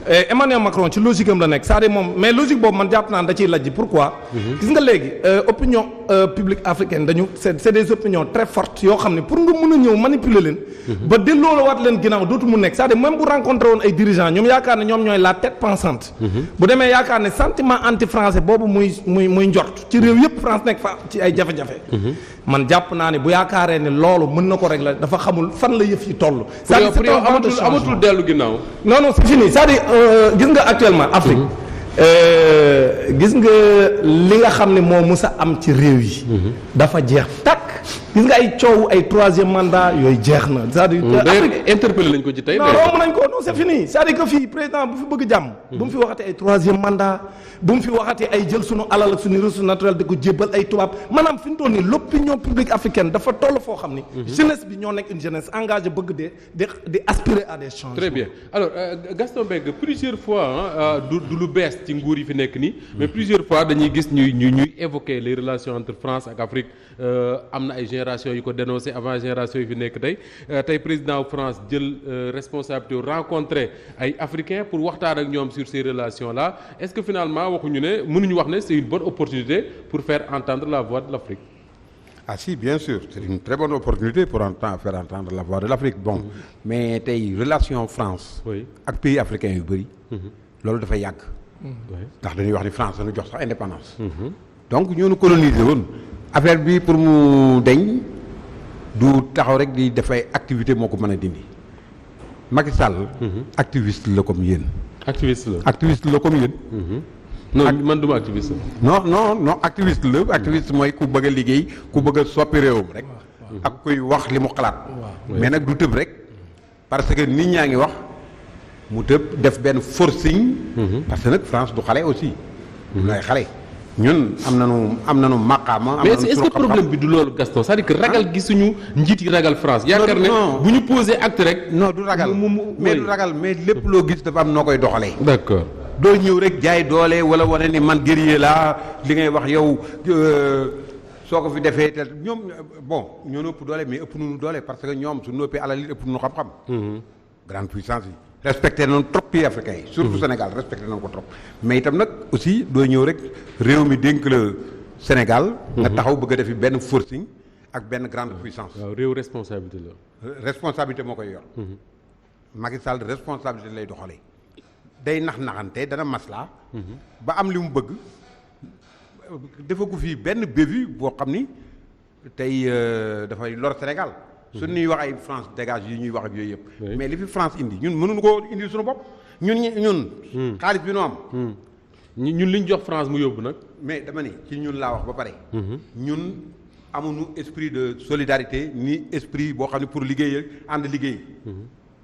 Emmanuel Macron ci logique am la nekk c'est-à-dire moom mais logique boobu man jàpp naa da ciy lajj pourquoi. gis nga léegi opinion publique africaine dañu c'est des opinions très fortes yoo xam ne pour nga mën a ñëw manipuler leen. ba delloo la waat leen ginnaaw dootu mu nekk c'est-à-dire même bu rencontré woon ay dirigeants ñoom yaakaar ne ñoom ñooy la tête pensante. bu demee yaakaar ne sentiment anti français boobu muy njort ci réew yëpp France nekk fa ci ay jafe-jafe. man jàpp naa ne bu yaakaaree ne loolu mën na ko régler dafa xamul fan la yëf yi toll. pour yow amatul dellu ginnaaw. non c'est fini c'est-à-dire gis nga actuellement Afrique gis nga li nga xam ne moo mus a am ci réew yi. dafa jeex takk gis nga ay coow ay troisième mandat yooyu jeex na c'est-à-dire. interpellé lañ ko ci tey. non romb nañ ko non c'est fini c'est-à-dire que fii président bu fi bëgg jàmm. bu mu fi waxati ay troisième mandat bu mu fi waxati ay jël sunu alal ak sunu ressource naturelle di ko jébbal ay tubaab maanaam fi mu toll nii l'opinion publique africaine dafa toll foo xam ni. jeunesse bi ñoo nekk une jeunesse engagée bëgg di aspirer à des changements. très bien alors Gaston Mbengue plusieurs fois du lu bees ci nguur yi fi nekk nii. mais plusieurs fois dañuy gis ñuy évoquer les relations entre France ak Afrique am na ay génération yu ko dénoncé avant génération yi fi nekk tey président France jël responsabilité rencontrer ay africains pour waxtaan ak ñoom sur ces relations là est-ce que finalement waxuñu ne mënuñu wax ne c'est une bonne opportunité pour faire entendre la voix de l'Afrique. Ah si, bien sûr, c'est une très bonne opportunité pour faire entendre la voix de l'Afrique. Bon, mais tey relation France ak pays africains yu bëri loolu dafa yàgg. ndax dañuy wax ni France dañu jox sax indépendance. donc ñoo nu colonisé woon affaire bi pour mu deñ du taxaw rek di def ay activité moo ko mën a dindi. Macky Sall. activiste la comme yéen. activiste la comme yéen. non man duma activiste. non activiste la activiste mooy ku bëgg a liggéey ku bëgg a soppi réewam rek. ak kuy wax li mu xalaat. mais nag du tëb rek parce que nit ñaa ngi wax mu tëb def benn forcing. parce que nag France du xale aussi. du ay xale. ñun am nañu maqaama. mais est-ce que problème bi du loolu Gaston c'est-à-dire que ragal gi suñu njiit yi ragal France. yaakaar ne bu ñu posé acte rek. non du ragal mais du ragal mais lépp loo gis dafa am noo koy doxalee. d'accord. doo ñëw rek jaay doole wala wane ni man guerrier laa li ngay wax yow soo ko fi defee te ñoom bon ñoo ëpp doole mais ëpp nañu doole parce que ñoom su noppee alal yi ëpp nañu xam-xam. grande puissance yi. respecté nañu trop pays africains yi. surtout Sénégal respecté nañu ko trop. mais itam nag aussi doo ñëw rek réew mi dénk la Sénégal. nga taxaw bëgg a defi benn forcing ak benn grande puissance. waaw réew responsabilité la. responsabilité moo koy yor. Macky Sall responsabilité lay doxalee. day naxante dana maslaa ba am li mu bëgg dafa ko fii benn bévi boo xam ni tey dafay lor Sénégal su ñuy wax ay France dégage yi ñuy wax ak yooyu yëpp mais li fi France indi ñun mënuñu ko indi suñu bopp ñun xaalis bi nu am ñun liñ jox France mu yóbbu nag mais dama ni ci ñun laa wax ba pare ñun amuñu esprit de solidarité ni esprit boo xam ne pour liggéey ànd liggéey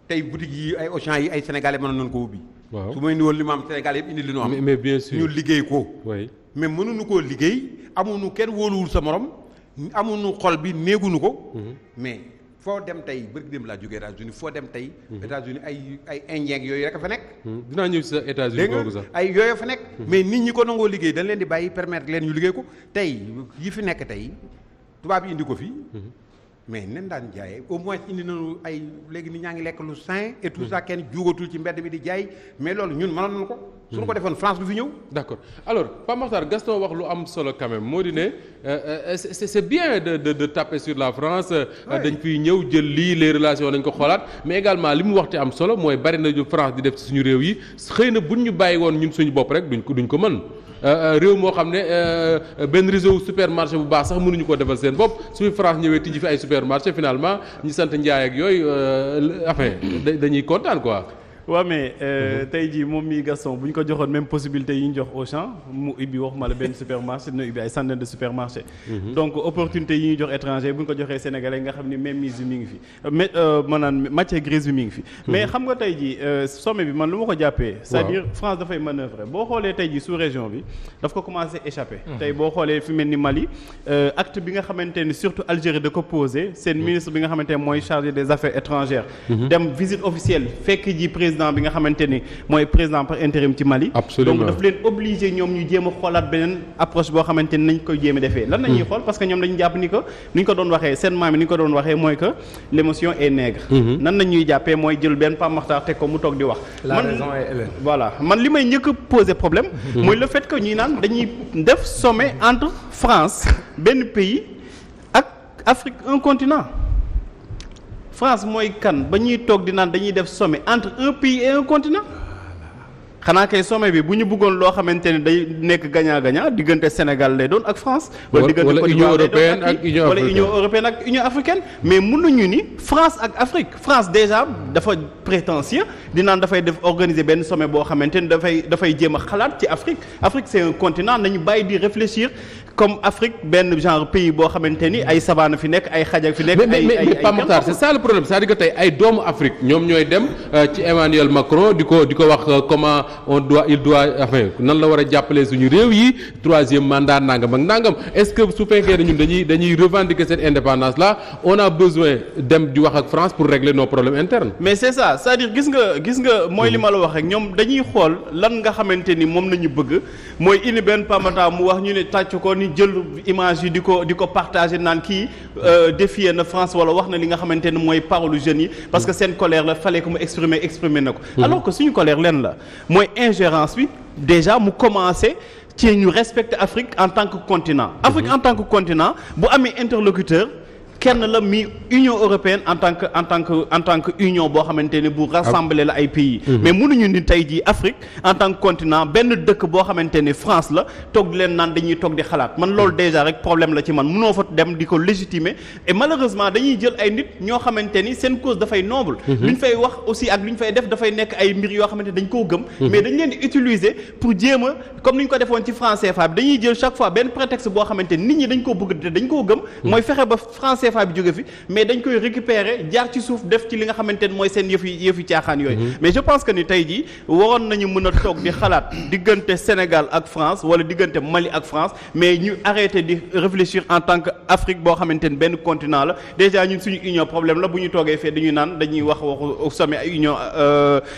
tey boutique yi ay Auchan yi ay sénégalais mën nañu ko ubbi. waaw su ma indi woon li ma am Sénégal yëpp indi li ñu am. mais bien sûr ñu liggéey ko. oui mais mënuñu koo liggéey amuñu kenn wóoluwul sa morom amuñu xol bi néeguñu ko. mais foo dem tey bëgg dem laa jógee États-Unis foo dem tey. États-Unis ay indien yooyu rek a fa nekk. dinaa ñëw si sa États-Unis boobu sax ay yooyu fa nekk. mais nit ñi ko nangoo liggéey dañ leen di bàyyi permettre leen ñu liggéey ko tey yi fi nekk tey tubaab yi indi ko fii. mais nen daan jaayee au moins indi nañu ay léegi nit ñaa ngi lekk lu sain et tout ça kenn juugatul ci mbedd mi di jaay mais loolu ñun mënoon nañu ko. suñu ko defoon France du fi ñëw. d'accord alors Pape Makhtar Gaston wax lu am solo quand même moo di ne c'est bien de taper sur la France. dañ fiy ñëw jël lii les relations dañ ko xoolaat mais également li mu wax te am solo mooy bari na ñu France di def ci suñu réew yi xëy na buñ ñu bàyyi woon ñun suñu bopp rek duñ ko mën. réew moo xam ne benn réseau supermarché bu baax sax mënuñu ko defal seen bopp suñu France ñëwee tijji fi ay supermarché finalement ñi sant Njaay ak yooyu enfin dañuy kontaan quoi. waaw mais tey jii moom mii Gaston bu ñu ko joxoon même possibilité yi ñu jox Auchan mu ubbi waxuma la benn supermarché dina ubbi ay centaine de supermarché donc opportunité yi ñuy jox étranger bu ñu ko joxee sénégalais nga xam ni même mise bi mi ngi fi mais maanaam matière grise bi mi ngi fi mais xam nga tey jii sommet bi man lu ma ko jàppee c'est-à-dire France dafay manœuvrer boo xoolee tey jii sous région bi daf ko commencé échapper tey boo xoolee fi mel ni Mali acte bi nga xamante ni surtout Algérie da ko posé seen ministre bi nga xamante ne mooy chargé des affaires étrangères dem visite officielle fekk ji président bi nga xamante ni mooy président par intérim ci Mali. Absolument. donc daf leen obligé ñoom ñu jéem a xoolaat beneen approche boo xamante ni nañ koy jéem a defee. lan la ñuy xool parce que ñoom dañu jàpp ni que ni ñu ko doon waxee seen maam yi ni ñu ko doon waxee mooy que l'émotion est nègre. nan la ñuy jàppee mooy jël benn Pape Makhtar teg ko mu toog di wax. La raison est hélène. voilà man li may njëkk a poser problème. mooy le fait que ñuy naan dañuy def sommet entre France benn pays ak Afrique un continent. France mooy kan ba ñuy toog di naan dañuy def sommet entre un pays et un continent xanaa kay sommet bi bu ñu bëggoon loo xamante ne day nekk gagnant-gagnant diggante Sénégal lay doon ak France. wala diggante Côte Union d'Ivoire lay doon européenne ak Union wala africaine. Union européenne ak Union africaine mais mënuñu ni France ak Afrique France déjà dafa prétentieux di naan dafay def organiser benn sommet boo xamante ni dafay jéem a xalaat ci Afrique Afrique c'est un continent nañu bàyyi di réfléchir comme Afrique benn genre pays boo xamante ni ay savane fi nekk ay xaj fi nekk. mais Pape Makhtar c'est ça le problème c'est-à-dire que tey ay doomu Afrique ñoom ñooy dem ci Emmanuel Macron di ko wax comment il doit enfin nan la war a jàppale suñu réew yi troisième mandat nangam ak nangam est-ce que su fekkee ne ñun dañuy revendiquer cette indépendance là on a besoin dem di wax ak France pour régler nos problèmes internes. mais c'est ça c'est-à-dire gis nga mooy li ma la wax rek ñoom dañuy xool lan nga xamante ni moom nañu bëgg mooy indi benn Pape Makhtar mu wax ñu ne tàcc ko ni jël image yi di ko partager naan kii défier na France wala wax na li nga xamante ni mooy parole jeunes yi parce que seen colère la fallait que mu exprimer na ko. alors que suñu colère leen la mooy ingérence bi déjà mu commencé ci ñu respecter Afrique en tant que continent. Afrique en tant que continent bu amee interlocuteur. kenn la mi Union européenne en tant que union boo xamante ne bu rassembler la ay pays. mais mënuñu ni tey jii Afrique en tant que continent benn dëkk boo xamante ne France la toog di leen naan dañuy toog di xalaat man loolu déjà rek problème la ci man mënoo fa dem di ko légitimer et malheureusement dañuy jël ay nit ñoo xamante ni seen cause dafay noble. lu ñu fay wax aussi ak lu ñu fay def dafay nekk ay mbir yoo xamante dañ koo gëm. mais dañ leen di utiliser pour jéem a comme ni ñu ko defoon ci franc CFA bi dañuy jël chaque fois benn prétexte boo xamante ni nit ñi dañ koo bëgg te dañ koo gëm. mooy fexe ba franc CFA bi jóge fi mais dañ koy récupérer jaar ci suuf def ci li nga xamante ne mooy seen yëfi caaxaan yooyu. mais je pense que ni tey jii waroon nañu mën a toog di xalaat diggante Sénégal ak France wala diggante Mali ak France mais ñu arrêter di réfléchir en tant que Afrique boo xamante ne benn continent la déjà ñun suñu union problème la bu ñu toogee fee dañuy naan dañuy waxu sommet ay union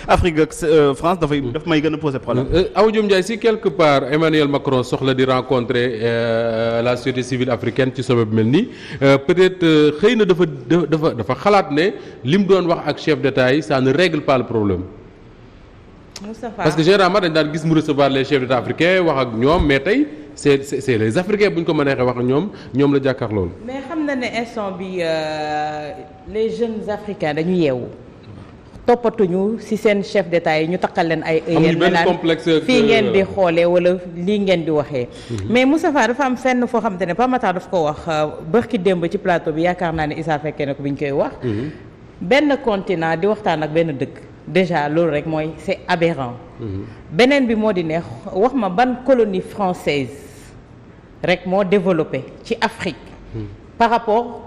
Afrique ak France daf may gën a poser problème. Awa Diom Ndiaye si quelque part Emmanuel Macron soxla di rencontrer la société civile africaine ci sommet bi mel nii peut-être xëy na dafa xalaat ne li mu doon wax ak chef d'État yi ça ne règle pas le problème. Moustapha parce que généralement dañ daan gis mu recevoir les chefs d'État africains wax ak ñoom mais tey c'est les Africains bu ñu ko mënee wax ak ñoom la jàkkaar loolu. mais xam na ne instant bi les jeunes africains dañu yeewu toppatuñu ci seen chef d'État yi ñu takkal leen ay. amuñu benn complexe fii ngeen di xoolee wala lii ngeen di waxee. mais Moustapha dafa am fenn foo xamante ne Pape Makhtar daf ko wax bërki démb ci plateau bi yaakaar naa ne Issa fekkee na ko bi ñu koy wax. benn continent di waxtaan ak benn dëkk. déjà loolu rek mooy c'est aberrant. beneen bi moo di ne wax ma ban colonie française rek moo développé ci Afrique. par rapport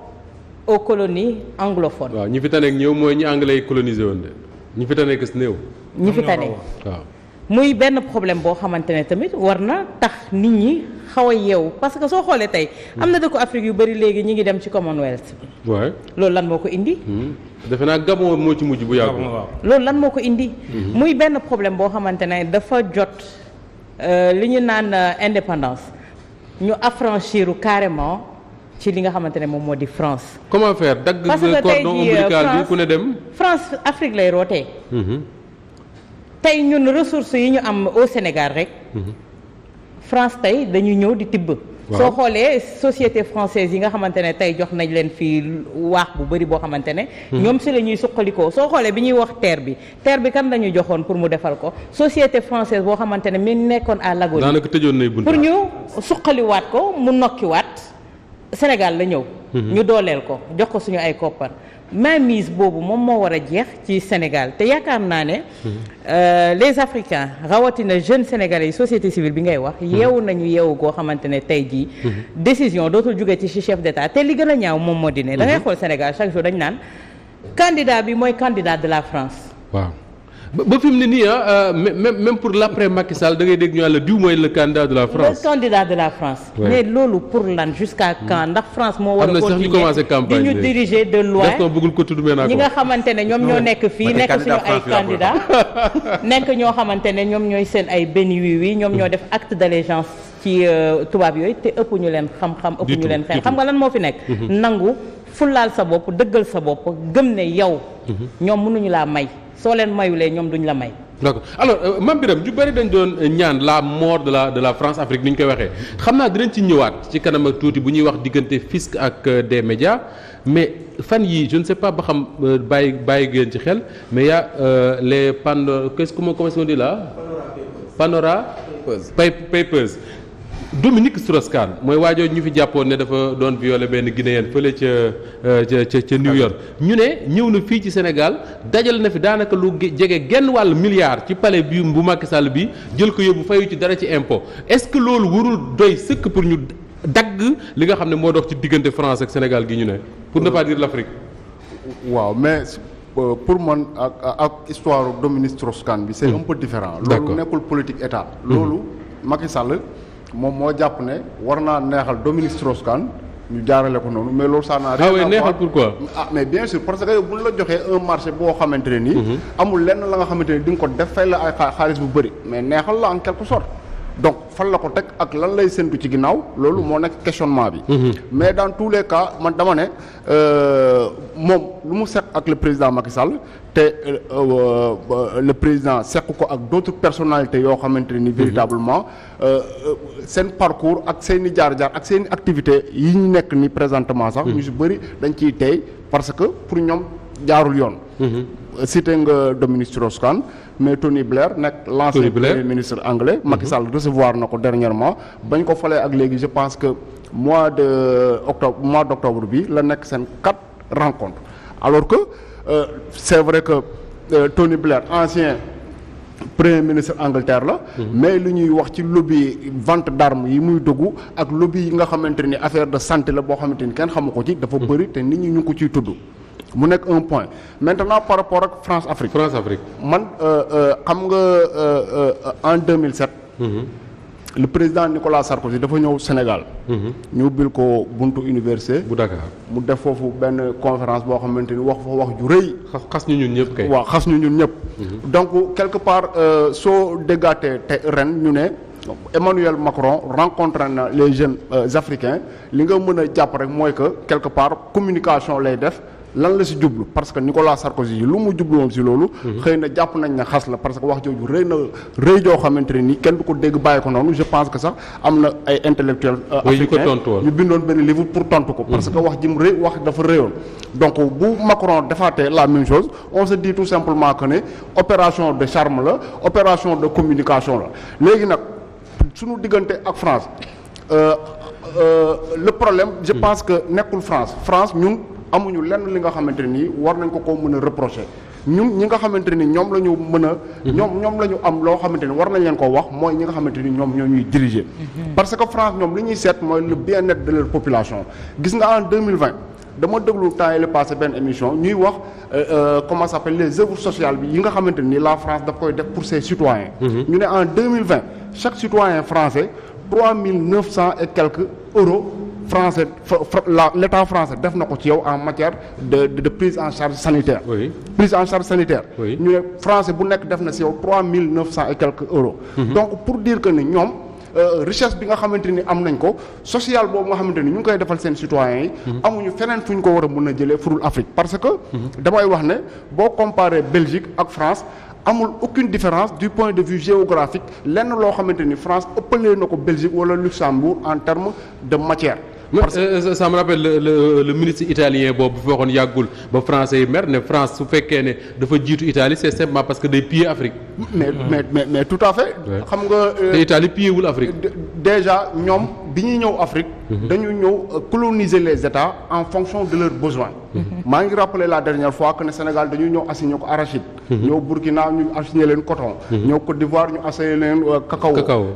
aux colonies anglophones. waaw ñi fi tane ak ñëw mooy ñi anglais yi colonisé woon de ñi fi tane gis néew. ñi fi tane waaw. muy benn problème boo xamante ne tamit war na tax nit ñi xaw a yeewu parce que soo xoolee tey am na dëkku Afrique yu bari léegi ñi ngi dem ci Commonwealth bi. waaw loolu lan moo ko indi. defe naa Gabon moo ci mujj bu yàgg. loolu lan moo ko indi. muy benn problème boo xamante ne dafa jot li ñu naan indépendance ñu affranchir carrément ci li nga xamante ne moom moo di France. comment faire dagg cordon ombilical bi ku ne dem. France Afrique lay rootee. tey ñun ressources yi ñu am au Sénégal rek. France tey dañu ñëw di tibb. soo xoolee société française yi nga xamante ne tey jox nañ leen fii waax bu bari boo xamante ne. ñoom si la ñuy suqalikoo soo xoolee bi ñuy wax terre bi kan la ñu joxoon pour mu defal ko société française boo xamante ne mi nekkoon à l'agonie. daanaka tëjoon nay bunt pour ñu suqaliwaat ko mu nokkiwaat Sénégal la ñëw. ñu dooleel ko jox ko suñu ay koppar. mainmise boobu moom moo war a jeex ci Sénégal te yaakaar naa ne les Africains rawatina jeunes sénégalais yi société civile bi ngay wax yeewu nañu yeewu goo xamante ne tey jii décision dootul jóge ci chef d'État te li gën a ñaaw moom moo di ne da ngay xool Sénégal chaque jour dañ naan candidat bi mooy candidat de la France. waaw ba fi mu ne nii même pour l'après Macky Sall da ngay dégg ñu la diw mooy le candidat de la France. le candidat de la France. Ouais. mais loolu pour lan jusqu'à quand ndax France moo war a am na sax ñu commencé continuer campagne di ñu diriger de loin. Gaston bëggul ko tudd ñi nga xamante ne ñoom ñoo nekk fii nekk suñu ay candidat nekk ñoo xamante ne ñoom ñooy seen ay benn wi ñoom ñoo def acte d'allégeance ci tubaab yooyu te ëpp ñu leen xam-xam ëpp ñu leen xel xam nga lan moo fi nekk nangu fulaal sa bopp dëggal sa bopp gëm ne yow ñoom mënuñu laa may soo leen mayulee ñoom duñ la may. d'accord alors Mame Birame ñu bëri dañ doon ñaan la mort de la France Afrique ni ñu koy waxee xam naa dinañ ci ñëwaat ci kanam ak tuuti bu ñuy wax diggante fisc ak des médias mais fan yii je ne sais pas ba xam bàyyi ngeen ci xel mais y a les comment on dit là Pandora Papers Dominique Strauss-Kahn mooy waajoo ñu fi jàppoon ne dafa doon violé benn Guinéen fële ca New York ñu ne ñëw na fii ci Sénégal dajal na fi daanaka lu jege genn wàll milliard ci palais bi bu Macky Sall bi jël ko yóbbu fayu ci dara ci impôt est-ce que loolu warul doy sëkk pour ñu dagg li nga xam ne moo dox ci diggante France ak Sénégal gi ñu ne pour ne pas dire l'Afrique. waaw mais pour man ak histoire Dominique Strauss-Kahn bi c'est un peu différent. loolu nekkul politique état. loolu Macky Sall moom moo jàpp ne war naa neexal Dominique Strauss-Kahn ñu jaarale ko noonu mais loolu ça n'a rien à voir. neexal pourquoi. Mais bien sûr parce que yow bu ñu la joxee un marché boo xamante ne nii. amul lenn la nga xamante ne di nga ko def fay la ay xaalis bu bëri mais neexal la en quelque sorte. donc fan la ko teg ak lan lay séntu ci ginnaaw loolu moo nekk questionnement bi. mais dans tous les cas man dama ne moom lu mu seq ak le président Macky Sall te le président seq ko ak d'autres personnalités yoo xamante ni véritablement seen parcours ak seen i jaar-jaar ak seen i activités yi ñu nekk ni présentement sax. ñu si bëri dañ ciy tey parce que pour ñoom jaarul yoon. cité nga Dominique Strauss-Kahn mais Tony Blair nekk l'ancien premier ministre anglais. Macky Sall recevoir na ko dernièrement bañ ko falee ak léegi je pense que mois d'octobre bi la nekk seen 4 rencontres alors que c'est vrai que Tony Blair ancien premier ministre Angleterre la. mais lu ñuy wax ci lobby vente d'armes yi muy dugg ak lobby yi nga xamante ni affaire de santé la boo xamante ni kenn xamu ko ci dafa bëri te nit ñi ñu ngi ko ciy tudd. mu nekk un point maintenant par rapport ak France-Afrique. man xam nga en 2007. le président Nicolas Sarkozy dafa ñëw Sénégal. ñu ubbil ko buntu université. bu Dakar mu def foofu benn conférence boo xamante ni wax fa wax ju rëy. xas ñu ñun ñëpp kay. waaw xas ñu ñun ñëpp. donc quelque part soo déggaatee te ren ñu ne. Emmanuel Macron rencontré na les jeunes africains li nga mën a jàpp rek mooy que quelque part communication lay def. lan la si jublu parce que Nicolas Sarkozy yi lu mu jublu woon si loolu. xëy na jàpp nañ ne xas la parce que wax jooju rëy joo xamante ne nii kenn du ko dégg bàyyi ko noonu je pense que sax am na ay intellectuels africains ñu bindoon benn livre pour tontu ko. parce que wax ji mu rëy wax dafa rëyoon. donc bu Macron defaatee la même chose on se dit tout simplement que ne opération de charme la opération de communication la léegi nag suñu diggante ak France le problème je pense que nekkul France ñun. amuñu lenn li nga xamante nii war nañ ko mën a reprocher ñun ñi nga xamante ni ñoom la ñu mën a. ñoom la ñu am loo xamante ni war nañ leen koo wax mooy ñi nga xamante ni ñoom ñoo ñuy diriger. parce que France ñoom li ñuy seet mooy le bien-être de leur population. gis nga en 2020 dama déglu temps yi la passé benn émission ñuy wax comment ça s'appelle les œuvres sociales bi yi nga xamante ni la France daf koy def pour ses citoyens. ñu ne en 2020 chaque citoyen français 3900 et quelques euros. français l'État français def na ko ci yow en matière de prise en charge sanitaire. Oui. prise en charge sanitaire. Oui. ñu ne français bu nekk def na ci yow 3900 et quelques euros. donc pour dire que ni ñoom richesse bi nga xamante ni am nañ ko social boobu nga xamante ni ñu ngi koy defal seen citoyens yi. amuñu feneen fu ñu ko war a mën a jëlee furul Afrique parce que. damay wax ne boo comparer Belgique ak France. amul aucune différence du point de vue géographique lenn loo xamante ni France ëppalee na ko Belgique wala Luxembourg en termes de matière. parce que ça me rappelle le ministre italien boobu fi waxoon yàggul ba français yi mer ne France su fekkee ne dafa jiitu Italie c'est simplement parce que day piller Afrique. mais tout à fait. xam nga. te Italie pillewul Afrique. déjà ñoom bi ñuy ñëw Afrique. dañu ñëw coloniser les États en fonction de leurs besoins. maa ngi rappeler la dernière fois que ne Sénégal dañu ñëw assigné ko arachide. ñëw Burkina ñu assigné leen coton. ñëw Côte d'Ivoire ñu assigné leen cacao.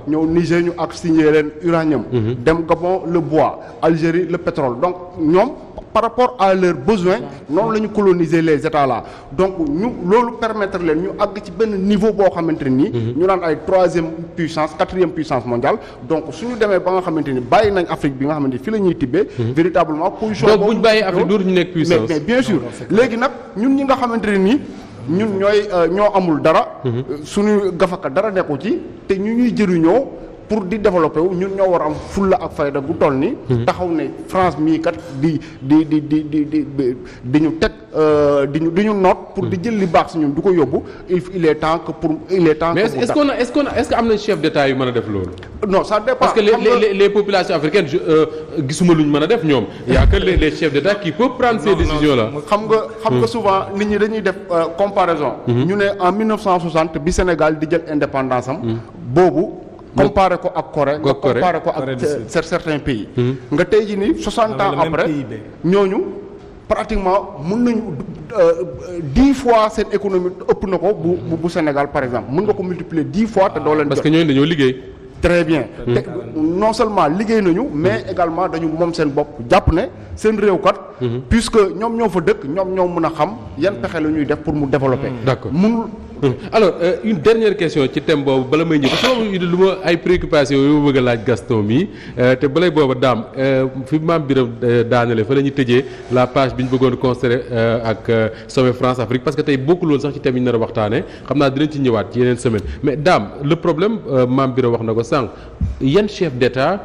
ñëw Niger ñu assigné leen uranium. dem Gabon le bois. Algérie le pétrole donc ñoom par rapport à leurs besoins noonu la ñu coloniser les états là donc ñu loolu permettre leen ñu àgg ci benn niveau boo xamante nii ñu naan ay 3e puissance 4e puissance mondiale donc suñu demee ba nga xamante ni bàyyi nañ Afrique bi nga xamante ni fi la ñuy tibbee véritablement position donc bu ñu bàyyi Afrique dootu ñu nekk puissance mais bien sûr léegi nag ñun ñi nga xamante ne nii ñun ñoo amul dara suñu gafaka dara nekku ci te ñu ñuy jëriñoo pour di développer wu ñun ñoo war a am fulla ak fayda gu toll ni taxaw ne France mii kat di ñu teg di ñu noot pour di jël li baax si ñun du ko yóbbu il est temps que mais est-ce que am na chef d'État yu mën a def loolu non ça dépend parce que les populations africaines gisuma lu ñu mën a def ñoom y a que les chefs d'État qui peuvent prendre ces décisions là xam nga souvent nit ñi dañuy def comparaison ñu ne en 1960 bi Sénégal di jël indépendance am boobu comparé ko ak Corée nga comparé ko ak certains pays nga tey ji ni 60 ans après ñooñu pratiquement mën nañu 10 fois seen économie ëpp na ko bu Sénégal par exemple mën nga ko multiplier 10 fois te doo leen parce que ñooñu dañoo liggéey très bien te non seulement liggéey nañu mais également dañu moom seen bopp jàpp ne seen réew kat puisque ñoom ñoo fa dëkk ñoom ñoo mën a xam yan pexe la ñuy def pour mu développer d'accord mënul alors une dernière question ci thème boobu bala may ñëw parce que lu ma ay préoccupations yu ma bëgg a laaj Gaston mi te balay booba daam fi maam Biram daanale fa la ñuy tëjee la page bi ñu bëggoon considérer ak sommet France Afrique parce que tey bokkul woon sax ci thème yi ñu nar a waxtaanee xam naa dinañ ci ñëwaat ci yeneen semaine mais daam le problème maam Biram wax na ko sànq yan chef d'État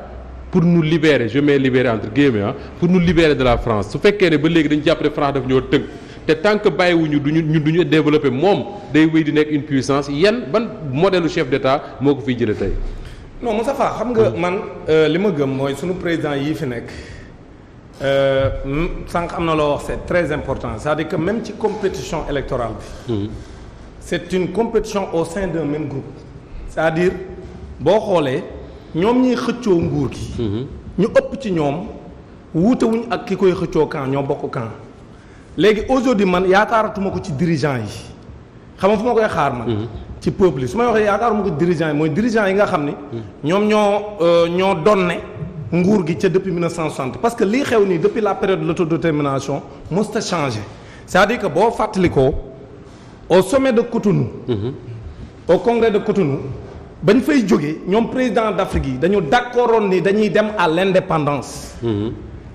pour nous libérer je mets libérer entre guillemets pour nous libérer de la France su fekkee ne ba léegi dañu jàpp ne France daf ñoo tënk te tant que bàyyiwuñu duñu développer moom day wéy di nekk une puissance ban modèle chef d'État moo ko fiy jëlee tey. non Moustapha xam nga man li ma gëm mooy sunu président yii fi nekk sànq am na loo wax c'est très important c'est-à-dire que même ci compétition électorale bi. c'est une compétition au sein d'un même groupe. c'est-à-dire boo xoolee ñoom ñiy xëccoo nguur gi. ñu ëpp ci ñoom wuutewuñ ak ki koy xëccoo camp ñoo bokk camp. léegi aujourd'hui man yaakaaratuma ko ci dirigeant yi xam nga fu ma koy xaar man ci peuple yi su may waxee yaakaaruma ko ci dirigeant yi mooy dirigeant yi nga xam ni ñoom ñoo donne nguur gi ca depuis 1960 parce que lii xew nii depuis la période de l'autodétermination musta changé c'est-à-dire que boo fàttalikoo au sommet de Cotonou au congrès de Cotonou bañ fay jógee ñoom président d'Afrique yi dañu d'accordoon ni dañuy dem à l'indépendance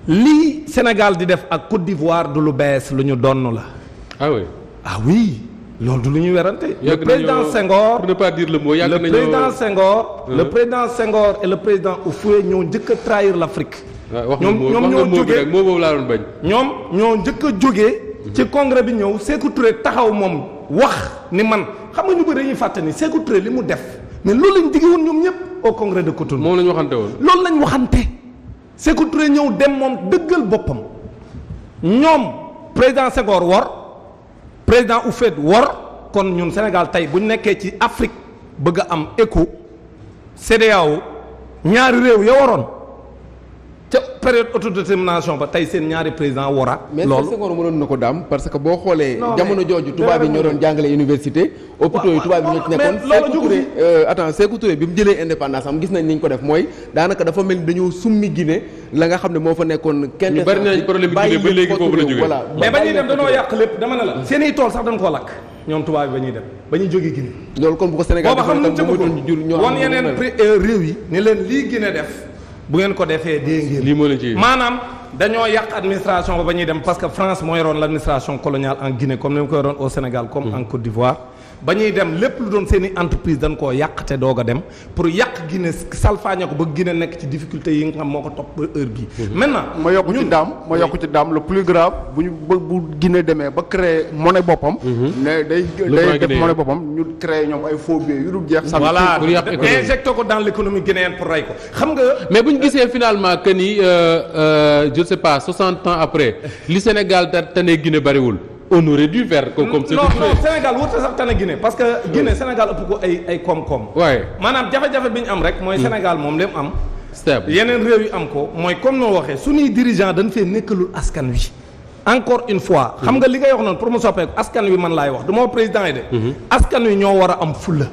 lii Sénégal di def ak Côte d'Ivoire du lu bees lu ñu donn la. ah oui loolu du lu ñuy werante. le président Senghor pour ne pas dire le mot yàgg nañoo le président Senghor et le président Houphouët ñoo njëkk a trahir l'Afrique. ñoom ñoo jógee moo boobu laa doon bañ. ñoom ñoo njëkk a jógee. ci congrès bi ñëw Sékou Touré taxaw moom wax ni man xam nga ñu bëri dañuy fàtte ni Sékou Touré li mu def mais loolu lañ digge woon ñoom ñëpp au congrès de Cotonou. moom la ñu waxante woon. loolu lañ waxante. Sékou Touré ñëw dem moom dëggal boppam ñoom président Senghor wor président Houphouët wor kon ñun Sénégal tey bu ñu nekkee ci Afrique bëgg a am écho CEDEAO ñaari réew ya waroon ca période autodétermination ba tey seen ñaari président wora mais Senghor mënoon na ko daam parce que boo xoolee jamono jooju tubaab yi ñoo doon jàngale université hôpitaux yi tubaab yi ñoo ci nekkoon Sékou Touré bi mu jëlee indépendance am gis nañ ni ñu ko def mooy daanaka dafa mel ni dañoo summi Guinée la nga xam ne moo fa nekkoon kenn ñu bari nañ problème Guinée ba léegi foofu la jógee voilà mais ba ñuy dem dañoo yàq lépp dama ne la seen i tool sax dañ koo lakk ñoom tubaab bi ba ñuy dem ba ñuy jógee Guinée loolu kon bu ko Sénégal booba xam nañ ko woon yeneen réew yi ne leen lii Guinée def bu ngeen ko defee dee ngeen lii moo leen ci maanaam dañoo yàq administration ba ñuy dem parce que France moo yoroon l'administration coloniale en Guinée comme ni mu ko yoroon au Sénégal comme en Côte d'Ivoire ba ñuy dem lépp lu doon seen i entreprise dañ koo yàq te doog a dem pour yàq Guinée salfaañe ko ba Guinée nekk ci difficulté yi nga xam moo ko topp ba heure bii. maintenant ma yokk ci daam le plus grave bu Guinée demee ba créer monnaie boppam. ne day def monnaie boppam ñu créer ñoom ay faux billets yu dul jeex. voilà injecté ko dans l'économie guinéenne pour rey ko xam nga. mais bu ñu gisee finalement que ni je ne sais pas 60 ans après li Sénégal tane Guinée bariwul. on aurait dû faire comme ça. non Sénégal wut sax tane Guinée parce que Guinée Sénégal ëpp ko ay koom-koom. waaye maanaam jafe-jafe bi ñu am rek. mooy Sénégal moom li mu am. stable yeneen réew yi am ko mooy comme noo waxee suñuy dirigeant dañ fee nekkalul askan wi. encore une fois. xam nga li ngay wax noonu pour mu soppeeku askan wi man laay wax du ma président yi de. askan wi ñoo war a am fulla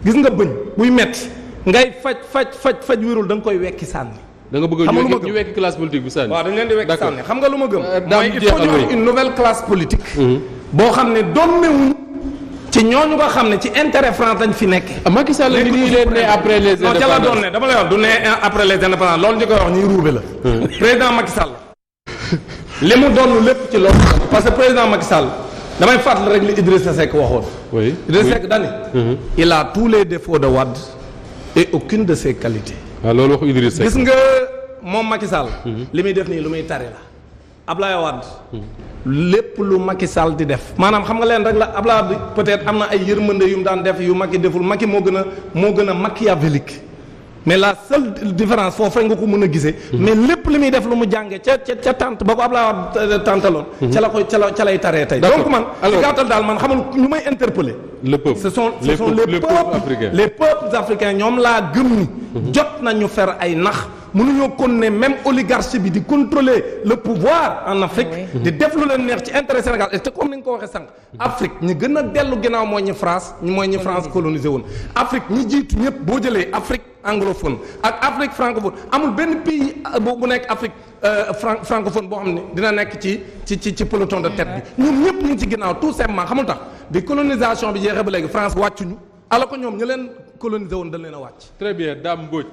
gis nga bëñ buy metti ngay faj wérul da nga koy wekki sànni. da nga bëgg ñu wekk classe politique bi sànni. waaw dañ leen di wekk sànni xam nga lu ma gëm. daam mooy il faut ñu wax une nouvelle classe politique. boo xam ne dommewuñ ci ñooñu nga xam ne ci intérêt France lañ fi nekk. Macky Sall ni nii leen ne après les indépendances. non ca la doon ne dama lay wax du ne après les indépendances loolu ñu koy wax ñuy ruube la. président Macky Sall li mu doon lépp ci loolu parce que président Macky Sall damay fàttali rek li Idrissa Seck waxoon. oui Idrissa Seck dani il a tous les défauts de Wade et aucune de ses qualités. waaw loolu waxu Idrissa Seck. gis nga moom Macky Sall. li muy def nii lu muy tari la. Ablaye Wade. lépp lu Macky Sall di def maanaam xam nga leen rek la Ablaye Wade peut-être am na ay yërmande yu mu daan def yu Macky deful Macky moo gën a machiavélique mais la seule différence foofu rek nga ko mën a gisee. mais lépp li muy def lu mu jàngee ca tante ba ko Ablaye Wade tantaloon. ca lay taree tey. donc man ci gàttal daal man xamal ñu may interpeller. le peuple ce sont les peuples africains ñoom laa gëm ni. jot nañu fer ay nax. mënuñoo kon ne même oligarchie bi di contrôler le pouvoir en Afrique. di def lu leen neex ci intérêt Sénégal et te comme ni nga ko waxee sànq. Afrique ñi gën a dellu ginnaaw mooy ñi France colonisé woon. Afrique ñi jiitu ñëpp boo jëlee Afrique anglophone ak Afrique francophone amul benn pays bu nekk Afrique francophone boo xam ne dina nekk ci peloton de tête bi ñun ñëpp ñu ngi ci ginnaaw tout simplement xamul tax bi colonisation bi jeexee ba léegi France wàccuñu alors que ñoom ñu leen colonisé woon dañ leen a wàcc. très bien Dame Mbodj.